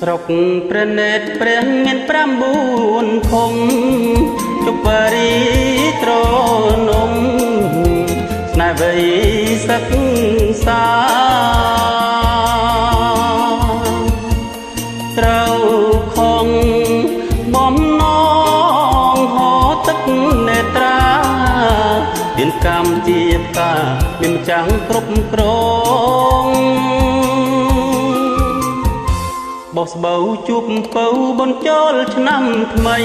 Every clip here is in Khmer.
រុកព្រះនេតព្រះមាន9 ធំជុបរីត្រនំស្នេហ៍វ័យសិក្សាត្រូវខំបំណងហោទឹកនេត្រាមានកម្មជាផ្កាមានចាំងគ្រប់គ្រងបោះស្បូវជួបពៅបន្ចលឆ្នាំថ្មី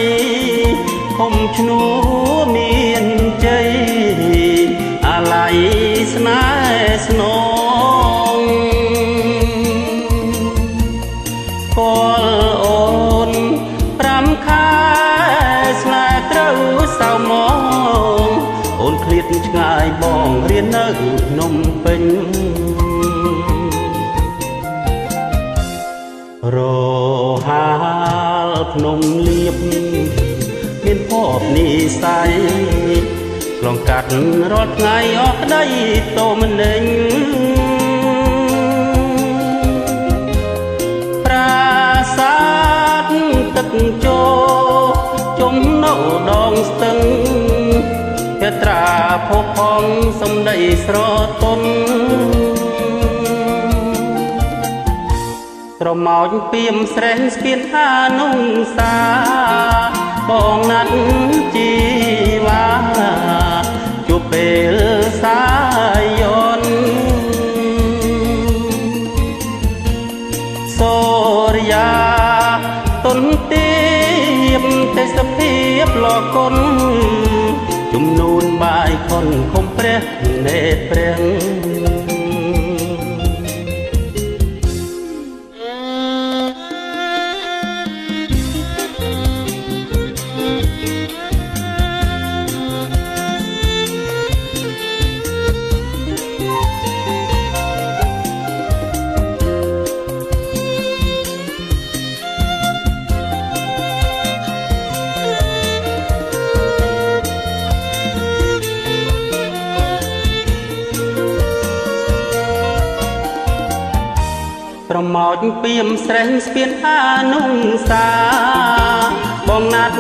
ហុំឈ្នួមានជ័យអាឡ័យស្នេហ៍ស្នងកលអូន5ខែស្នេហ៍ត្រូវសៅមកអូនឃ្លាតឆ្ងាយបងរៀននៅភ្នំពេញរហាលភ្នំលៀបមានភពនិស័យឆ្លងកាត់រាល់ថ្ងៃអស់ក្តីតោមនិញប្រាសាទទឹកជោជំនោដងស្ទឹងភត្រាភពផងសំដីស្រទន់ត្រមោចពីមស្រេះស្ពានអានុសាបងណាត់ជីវ៉ាជួបពេលសាយនសូរិយាទុនទៀបទេសភាពលគុណជំនូនបាយខុនខំព្រះនេតព្រះប្រមោចពីមស្រេះស្ពានអានុសាបងណាត់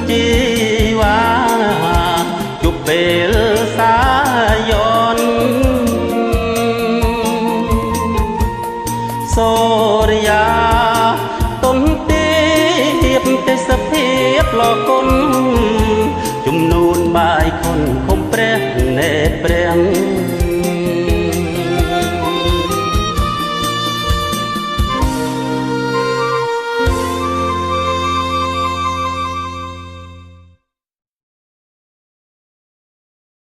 ជីវ៉ាជួបពេលសាយនសូរិយាទុនទៀបទេសភាពលគុណជំនូនបាយខុនខំព្រះនេតព្រះ